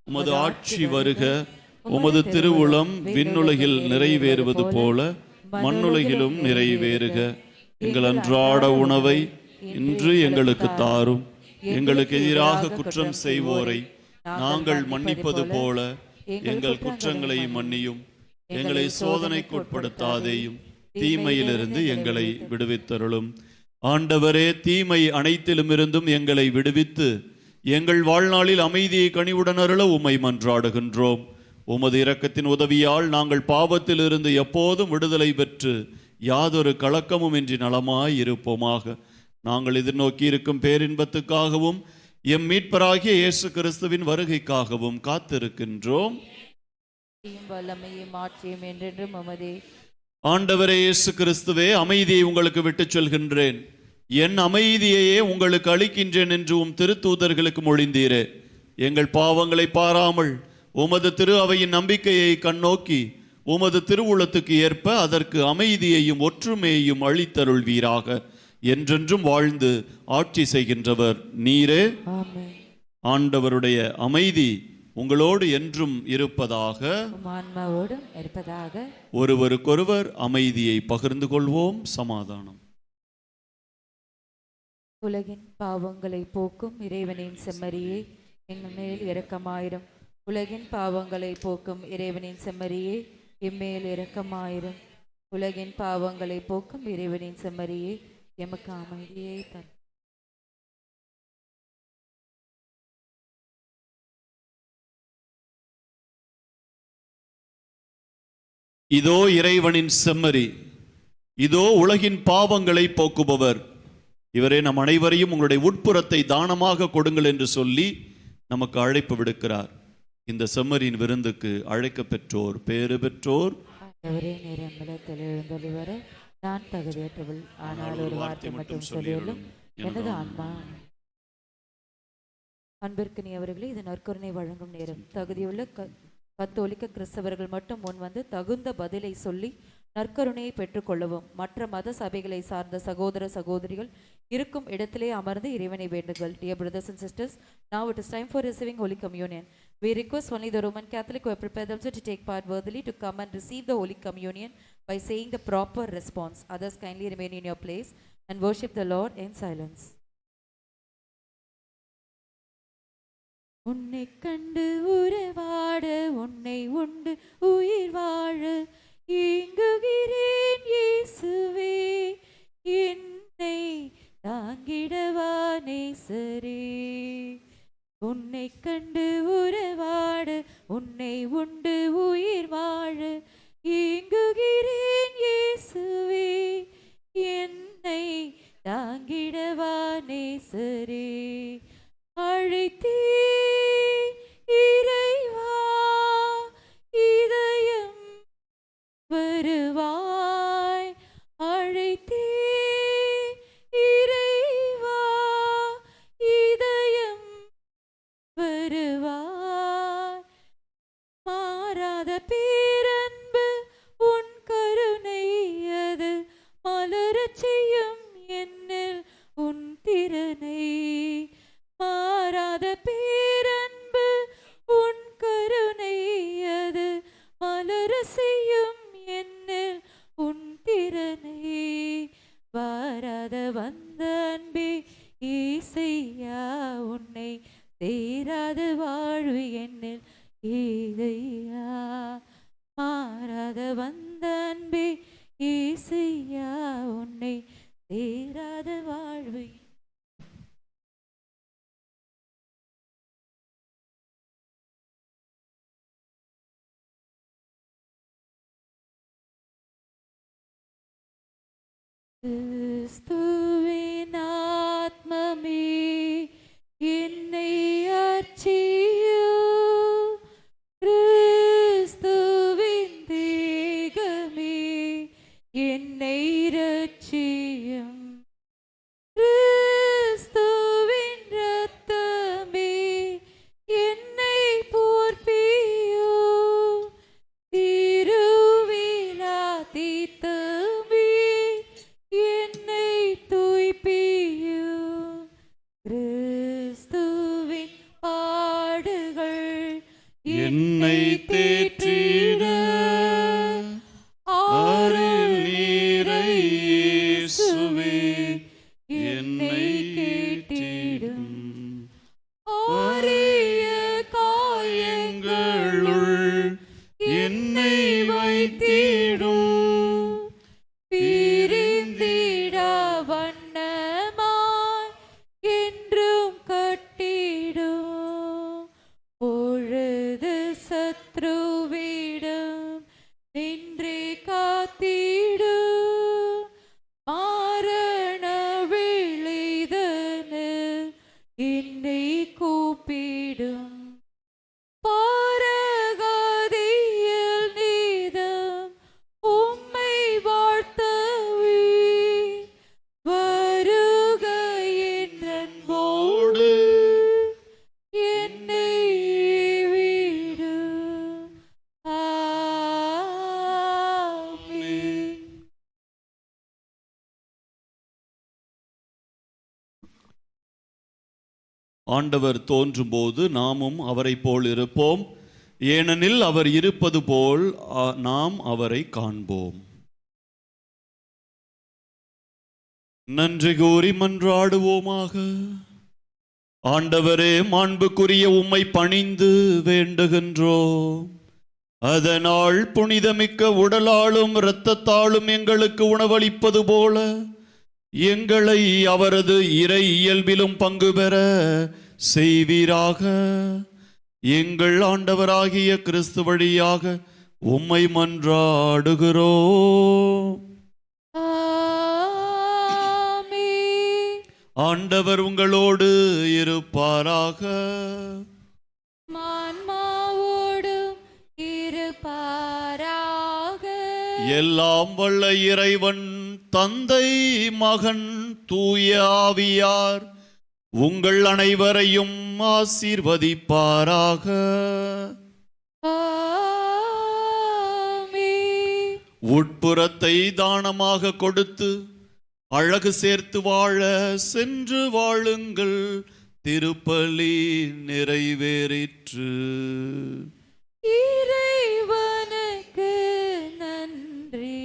உமது ஆட்சி வருக. உமது திருவுளம் விண்ணுலகில் நிறைவேறுவது போல மண்ணுலகிலும் நிறைவேறுக. எங்கள் அன்றாட உணவை இன்று எங்களுக்கு தாரும். எங்களுக்கு எதிராக குற்றம் செய்வோரை நாங்கள் மன்னிப்பது போல எங்கள் குற்றங்களை மன்னியும். எங்களை சோதனைக்கு உட்படுத்தாதேயும், தீமையிலிருந்து எங்களை விடுவித்தருளும். ஆண்டவரே, தீமை அனைத்திலும் இருந்தும் எங்களை விடுவித்து எங்கள் வாழ்நாளில் அமைதியை கனிவுடன் அருள உம்மை மன்றாடுகின்றோம். உமது இரக்கத்தின் உதவியால் நாங்கள் பாவத்தில் இருந்து எப்போதும் விடுதலை பெற்று யாதொரு கலக்கமும் இன்றி நலமாய் இருப்போமாக. நாங்கள் எதிர்நோக்கி இருக்கும் பேரின்பத்துக்காகவும் எம் மீட்பராகிய இயேசு கிறிஸ்துவின் வருகைக்காகவும் காத்திருக்கின்றோம். ஆண்டவரே இயேசு கிறிஸ்துவே, அமைதியை உங்களுக்கு விட்டுச் சொல்கின்றேன், என் அமைதியையே உங்களுக்கு அளிக்கின்றேன் என்று உம் திருத்தூதர்களுக்கு மொழிந்தீரே. எங்கள் பாவங்களை பாராமல் உமது திரு அவையின் நம்பிக்கையை கண்ணோக்கி உமது திருவுளத்துக்கு ஏற்ப அதற்கு அமைதியையும் ஒற்றுமையையும் அளித்தருள்வீராக. என்றென்றும் வாழ்ந்து ஆட்சி செய்கின்றவர் நீரே. ஆண்டவருடைய அமைதி உங்களோடு என்றும் இருப்பதாக. ஒருவருக்கொருவர் அமைதியை பகிர்ந்து கொள்வோம். சமாதானம். உலகின் பாவங்களை போக்கும் இறைவனின் செம்மறியே, எங்கள் மேல் இரக்கமாயிரும். உலகின் பாவங்களை போக்கும் இறைவனின் செம்மறியே, எம்மேல் இரக்கமாயிரும். உலகின் பாவங்களை போக்கும் இறைவனின் செம்மறியே, எமக்கு அமைதியை தரும். இதோ இறைவனின் செம்மறி, இதோ உலகின் பாவங்களை போக்குபவர். இவரே நம் அனைவரையும் உங்களுடைய உட்புறத்தை தானமாக கொடுங்கள் என்று சொல்லி நமக்கு அழைப்பு விடுக்கிறார். இந்த செம்மறியின் விருந்துக்கு அழைக்க பெற்றோர் பேறு பெற்றோர். நான் தகுதியற்றவள், ஆனால் ஒரு வார்த்தை மட்டும் சொல்லியுள்ளும் எனது ஆன்மா. அன்பிற்கு நீ அவர்களே, இது நற்கருணை வழங்கும் நேரம். தகுதியுள்ள கத்தோலிக்க கிறிஸ்தவர்கள் மட்டும் முன் வந்து தகுந்த பதிலை சொல்லி நற்கருணையை பெற்றுக்கொள்ளவும். மற்ற மத சபைகளை சார்ந்த சகோதர சகோதரிகள் இருக்கும் இடத்திலே அமர்ந்து இறைவனை வேண்டுங்கள். Dear brothers and sisters, now it is time for receiving Holy Communion. We request only the Roman Catholic who have prepared themselves to take part worthily to come and receive the Holy Communion by saying the proper response. Others kindly remain in your place and worship the Lord in silence. உன்னை கண்டு உறவாட, உன்னை உண்டு உயிர் வாழ ஏங்குகிறேன் இயேசுவே, என்னை தாங்கிடவா நேசரே. உன்னை கண்டு உறவாட, உன்னை உண்டு உயிர் நேசரே அழைத்தே இறைவா இதயம் வருவாய் அழைத்தே இறைவா இதயம் வருவாய் மாறாத பேரன்பு உன் கருணை அது மலரச் செய்யும் என்னில் உன் திறனை மாறாத பேரன்பு உன் கருணை அது மலரச் செய்யும் என்னில் உன் திறனை வாராத வந்த அன்பே ஈசையா உன்னை சேராத வாழ்வு என்னில் ஏதையா மாறாத வந்த அன்பே ஈசையா உன்னை சேராத வாழ்வு கிறிஸ்துவின் ஆத்மமே என்னை அர்ச்சியோ கிறிஸ்துவின் தேகமே என்னை ரட்சியும் கிறிஸ்துவின் இரத்தமே என்னை போர்ப்பியோ திருவிழா தீர்த்தமே என்னை தூய்ப்பியோ கிறிஸ்துவின் பாடுகள் என்னை தேற்றிட ஆறில் நீரை இயேசுவே என்னை கேட்டிடும் ஆரிய காயங்களுள் என்னை வைத்திடும் பிரிந்திடா வண்ணமாய் என்றும் கட்டிடும் பொழுது சத்ருவிடம் நின்றே காத்திடும் மாரண விளைதனில் என்னை கூப்பிடும் பாரகாதியில் நீதம் உம்மை வாழ்த்தவே வருக என் அன்போடு என்னை விடும் ஆமென். ஆண்டவர் தோன்றும்போது நாமும் அவரைப் போல் இருப்போம், ஏனெனில் அவர் இருப்பது போல் நாம் அவரை காண்போம். நன்றி கூறி மன்றாடுவோமாக. ஆண்டவரே, மாண்புக்குரிய உம்மை பணிந்து வேண்டுகின்றோம். அதனால் புனிதமிக்க உடலாலும் இரத்தத்தாலும் எங்களுக்கு உணவளிப்பது போல எங்களை அவரது இறை இயல்பிலும் பங்கு பெற செய்வீராக. எங்கள் ஆண்டவராகிய கிறிஸ்து வழியாக உம்மை மன்றாடுகிறோம். ஆமென். ஆண்டவர் உங்களோடு இருப்பாராக. ஆன்மாவோடும் இருப்பாராக. எல்லாம் வல்ல இறைவன் தந்தை, மகன், தூய ஆவியார் உங்கள் அனைவரையும் ஆசீர்வதிப்பாராக. ஆமென். உட்புறத்தை தானமாக கொடுத்து அழகு சேர்த்து வாழ சென்று வாழுங்கள். திருப்பலி நிறைவேறிற்று. இறைவனுக்கு நன்றி.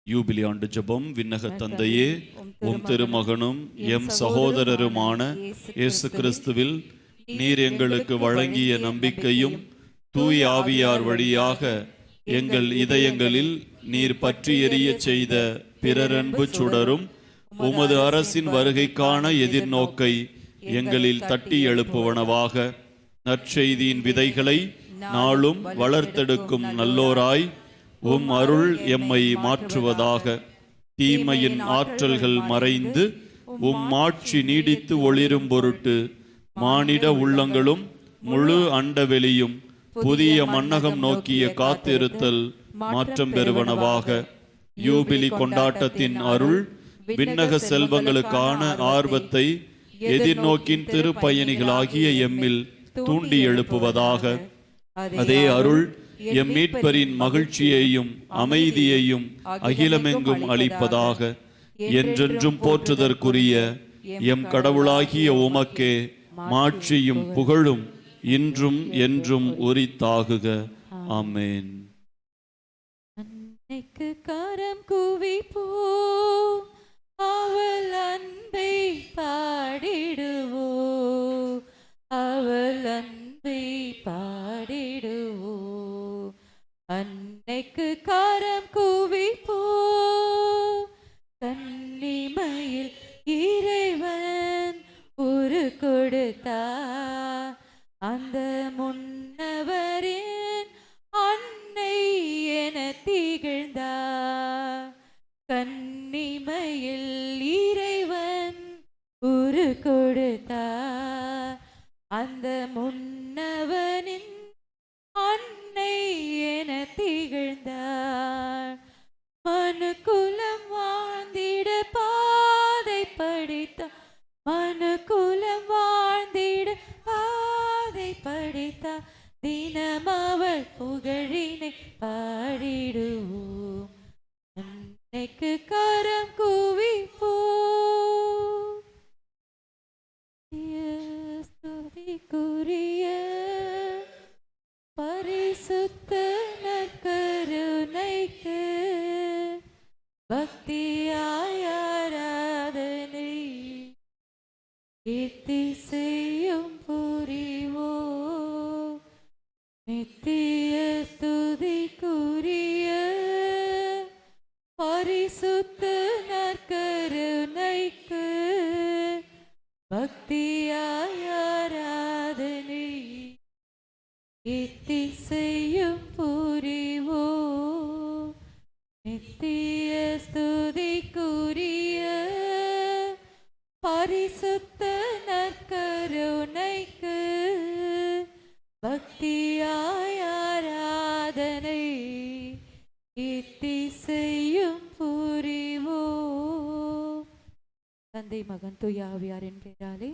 யூபிலி ஆண்டு ஜெபம். விண்ணக தந்தையே, உம் திருமகனும் எம் சகோதரருமான இயேசு கிறிஸ்துவில் நீர் எங்களுக்கு வழங்கிய நம்பிக்கையும் தூய் ஆவியார் வழியாக எங்கள் இதயங்களில் நீர் பற்றி எரிய செய்த பிறரன்பு சுடரும் உமது அரசின் வருகைக்கான எதிர்நோக்கை எங்களில் தட்டி எழுப்புவனவாக நற்செய்தியின் விதைகளை நாளும் வளர்த்தெடுக்கும் நல்லோராய் உம் அருள் எம்மை மாற்றுவதாக. தீமையின் ஆற்றல்கள் மறைந்து உம் ஆட்சி நீடித்து ஒளிரும் பொருட்டு மானிட உள்ளங்களும் முழு அண்டவெளியும் புதிய மன்னகம் நோக்கிய காத்திருத்தல் மாற்றம் பெறுவனவாக. யூபிலி கொண்டாட்டத்தின் அருள் விண்ணக செல்வங்களுக்கான ஆர்வத்தை எதிர்நோக்கின் திருப்பயணிகளாகிய எம்மில் தூண்டி எழுப்புவதாக. அதே அருள் எம் மீட்பரின் மகிழ்ச்சியையும் அமைதியையும் அகிலமெங்கும் அளிப்பதாக. என்றென்றும் போற்றுதற்குரிய எம் கடவுளாகிய உமக்கே மாட்சியும் புகழும் இன்றும் என்றும் உரித்தாகுக. ஆமென். அன்னைக்கு கரம் குவிப்போ, அவள் அன்பை பாடிடுவோ, அவள் அன்பை பாடிடுவோ. அன்னைக்கு கரம் குவிப்போ, கன்னிமையில் இறைவன் உரு கொடுத்தார். அந்த முன்னவரின் அன்னை என திகழ்ந்தார். கன்னிமையில் இறைவன் உரு கொடுத்தார். அந்த முன்னவனின் அன்னை என திகழ்ந்தார். மனுக்குலம் வாழ்ந்திட பாதை படித்தார். மனுக்குலம் வாழ்ந்திட பாதை படித்தார். தினம் அவள் புகழினை பாடிடுவோம். அன்னைக்கு கரம் குவிப்போம். ஸ்துதிக்குரிய பரிசுத்த நற்கருணைக்கு பக்தியாய் ஆராதனை இத்திசையும் புரிவோ. நித்திய ஸ்துதிக்குரிய பரிசுத்த நற்கருணைக்கு பக்தியாய் ஆராதனை இத்திசையும் புரிவோ. நித்திய ஸ்துதிக்குரிய பரிசுத்த நற்கருணைக்கு பக்தியாய் ஆராதனை இத்திசையும் புரிவோ. தந்தை மகன் தூய ஆவியாரின் பெயராலே